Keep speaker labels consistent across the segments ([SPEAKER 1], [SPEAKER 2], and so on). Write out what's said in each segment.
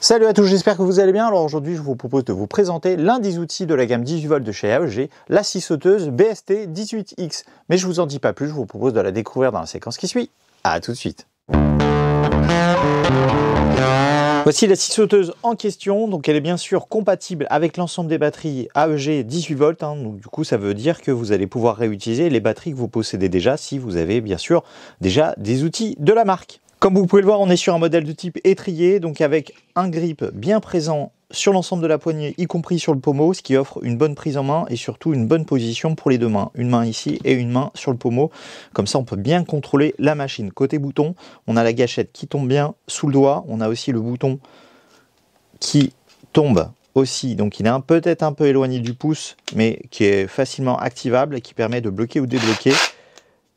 [SPEAKER 1] Salut à tous, j'espère que vous allez bien. Alors aujourd'hui, je vous propose de vous présenter l'un des outils de la gamme 18 volts de chez AEG, la scie sauteuse BST 18X. Mais je vous en dis pas plus, je vous propose de la découvrir dans la séquence qui suit. À tout de suite. Voici la scie sauteuse en question, donc elle est bien sûr compatible avec l'ensemble des batteries AEG 18 volts, donc du coup ça veut dire que vous allez pouvoir réutiliser les batteries que vous possédez déjà si vous avez bien sûr déjà des outils de la marque. Comme vous pouvez le voir, on est sur un modèle de type étrier, donc avec un grip bien présent sur l'ensemble de la poignée, y compris sur le pommeau, ce qui offre une bonne prise en main et surtout une bonne position pour les deux mains. Une main ici et une main sur le pommeau. Comme ça, on peut bien contrôler la machine. Côté bouton, on a la gâchette qui tombe bien sous le doigt. On a aussi le bouton qui tombe aussi, donc il est peut-être un peu éloigné du pouce, mais qui est facilement activable et qui permet de bloquer ou débloquer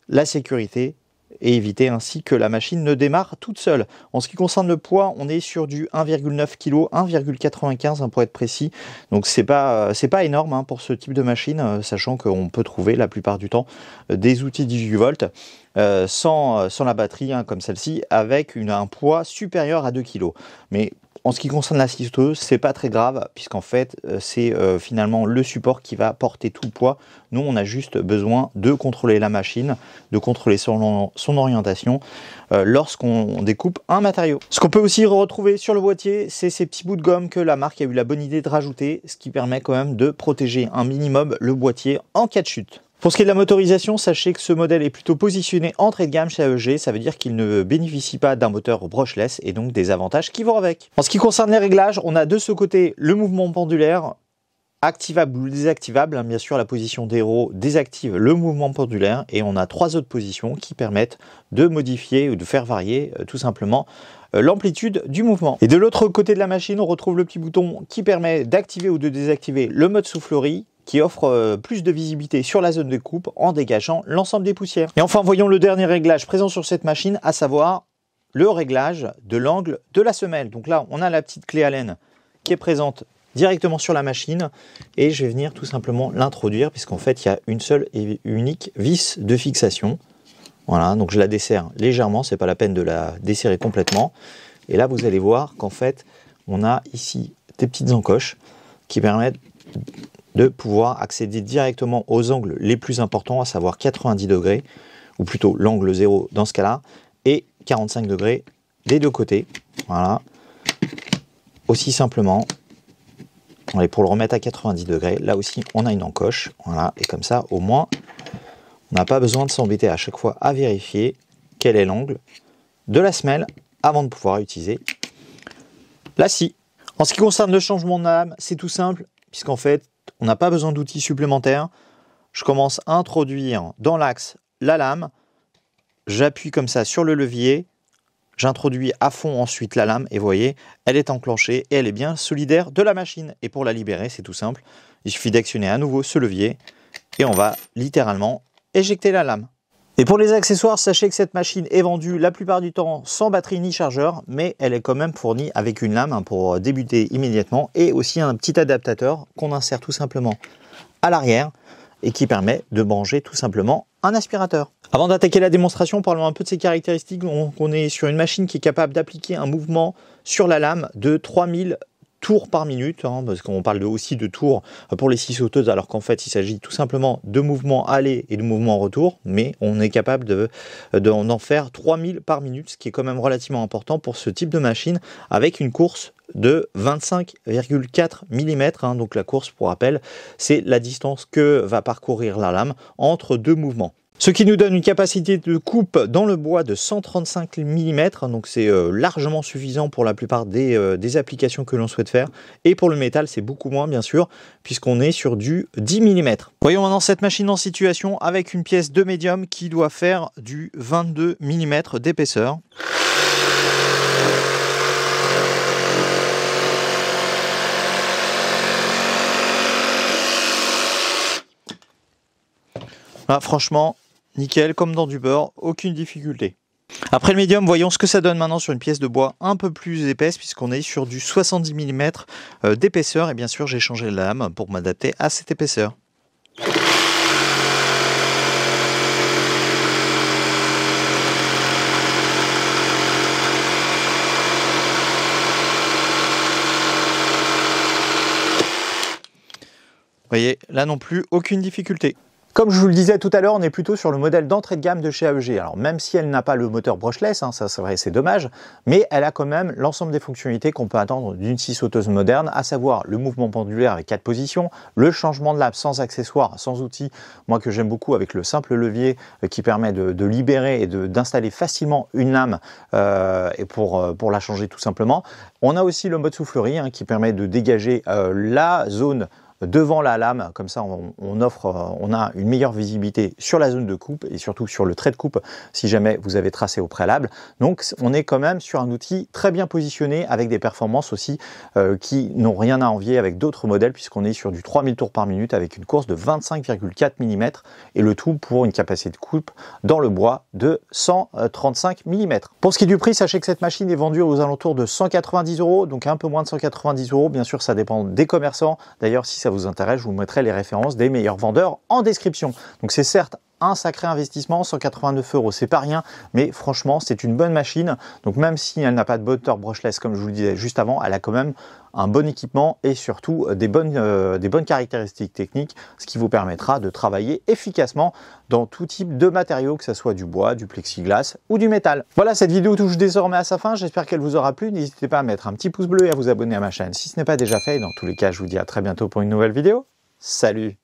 [SPEAKER 1] la sécurité et éviter ainsi que la machine ne démarre toute seule. En ce qui concerne le poids, on est sur du 1,9 kg, 1,95 pour être précis. Donc c'est pas énorme pour ce type de machine, sachant qu'on peut trouver la plupart du temps des outils 18 volts sans la batterie comme celle-ci, avec un poids supérieur à 2 kg. Mais en ce qui concerne la scie sauteuse, c'est pas très grave, puisqu'en fait, c'est finalement le support qui va porter tout le poids. Nous, on a juste besoin de contrôler la machine, de contrôler son orientation lorsqu'on découpe un matériau. Ce qu'on peut aussi retrouver sur le boîtier, c'est ces petits bouts de gomme que la marque a eu la bonne idée de rajouter, ce qui permet quand même de protéger un minimum le boîtier en cas de chute. Pour ce qui est de la motorisation, sachez que ce modèle est plutôt positionné entrée de gamme chez AEG, ça veut dire qu'il ne bénéficie pas d'un moteur brushless et donc des avantages qui vont avec. En ce qui concerne les réglages, on a de ce côté le mouvement pendulaire, activable ou désactivable, bien sûr la position d'héros désactive le mouvement pendulaire et on a 3 autres positions qui permettent de modifier ou de faire varier tout simplement l'amplitude du mouvement. Et de l'autre côté de la machine, on retrouve le petit bouton qui permet d'activer ou de désactiver le mode soufflerie, qui offre plus de visibilité sur la zone de coupe en dégageant l'ensemble des poussières. Et enfin, voyons le dernier réglage présent sur cette machine, à savoir le réglage de l'angle de la semelle. Donc là, on a la petite clé Allen qui est présente directement sur la machine et je vais venir tout simplement l'introduire puisqu'en fait, il y a une seule et unique vis de fixation. Voilà, donc je la desserre légèrement, c'est pas la peine de la desserrer complètement. Et là, vous allez voir qu'en fait, on a ici des petites encoches qui permettent de pouvoir accéder directement aux angles les plus importants, à savoir 90 degrés, ou plutôt l'angle 0 dans ce cas-là, et 45 degrés des deux côtés. Voilà. Aussi simplement, pour le remettre à 90 degrés, là aussi on a une encoche. Voilà. Et comme ça, au moins, on n'a pas besoin de s'embêter à chaque fois à vérifier quel est l'angle de la semelle avant de pouvoir utiliser la scie. En ce qui concerne le changement de lame, c'est tout simple, puisqu'en fait, on n'a pas besoin d'outils supplémentaires. Je commence à introduire dans l'axe la lame. J'appuie comme ça sur le levier. J'introduis à fond ensuite la lame et vous voyez, elle est enclenchée et elle est bien solidaire de la machine. Et pour la libérer, c'est tout simple. Il suffit d'actionner à nouveau ce levier et on va littéralement éjecter la lame. Et pour les accessoires, sachez que cette machine est vendue la plupart du temps sans batterie ni chargeur, mais elle est quand même fournie avec une lame pour débuter immédiatement et aussi un petit adaptateur qu'on insère tout simplement à l'arrière et qui permet de brancher tout simplement un aspirateur. Avant d'attaquer la démonstration, parlons un peu de ses caractéristiques. On est sur une machine qui est capable d'appliquer un mouvement sur la lame de 3000 tours par minute, parce qu'on parle aussi de tours pour les scies sauteuses, alors qu'en fait il s'agit tout simplement de mouvements aller et de mouvements retour, mais on est capable d'en faire 3000 par minute, ce qui est quand même relativement important pour ce type de machine, avec une course de 25,4 mm, donc la course, pour rappel, c'est la distance que va parcourir la lame entre deux mouvements. Ce qui nous donne une capacité de coupe dans le bois de 135 mm, donc c'est largement suffisant pour la plupart des applications que l'on souhaite faire. Et pour le métal, c'est beaucoup moins bien sûr, puisqu'on est sur du 10 mm. Voyons maintenant cette machine en situation avec une pièce de médium qui doit faire du 22 mm d'épaisseur. Ah, franchement, nickel, comme dans du beurre, aucune difficulté. Après le médium, voyons ce que ça donne maintenant sur une pièce de bois un peu plus épaisse, puisqu'on est sur du 70 mm d'épaisseur. Et bien sûr, j'ai changé la lame pour m'adapter à cette épaisseur. voyez, là non plus, aucune difficulté. Comme je vous le disais tout à l'heure, on est plutôt sur le modèle d'entrée de gamme de chez AEG. Alors même si elle n'a pas le moteur brushless, ça c'est vrai, c'est dommage, mais elle a quand même l'ensemble des fonctionnalités qu'on peut attendre d'une scie sauteuse moderne, à savoir le mouvement pendulaire avec 4 positions, le changement de lame sans accessoires, sans outils, moi que j'aime beaucoup avec le simple levier qui permet de libérer et d'installer facilement une lame et pour la changer tout simplement. On a aussi le mode soufflerie qui permet de dégager la zone devant la lame, comme ça on a une meilleure visibilité sur la zone de coupe et surtout sur le trait de coupe si jamais vous avez tracé au préalable. Donc on est quand même sur un outil très bien positionné avec des performances aussi qui n'ont rien à envier avec d'autres modèles puisqu'on est sur du 3000 tours par minute avec une course de 25,4 mm et le tout pour une capacité de coupe dans le bois de 135 mm. Pour ce qui est du prix, sachez que cette machine est vendue aux alentours de 190 €, donc un peu moins de 190 €. Bien sûr, ça dépend des commerçants. D'ailleurs, si ça vous intéresse, je vous mettrai les références des meilleurs vendeurs en description. Donc c'est certes un sacré investissement, 189 €, c'est pas rien, mais franchement c'est une bonne machine. Donc même si elle n'a pas de moteur brushless comme je vous le disais juste avant, elle a quand même un bon équipement et surtout des bonnes caractéristiques techniques, ce qui vous permettra de travailler efficacement dans tout type de matériaux, que ce soit du bois, du plexiglas ou du métal. Voilà, cette vidéo touche désormais à sa fin, j'espère qu'elle vous aura plu. N'hésitez pas à mettre un petit pouce bleu et à vous abonner à ma chaîne si ce n'est pas déjà fait. Dans tous les cas, je vous dis à très bientôt pour une nouvelle vidéo. Salut!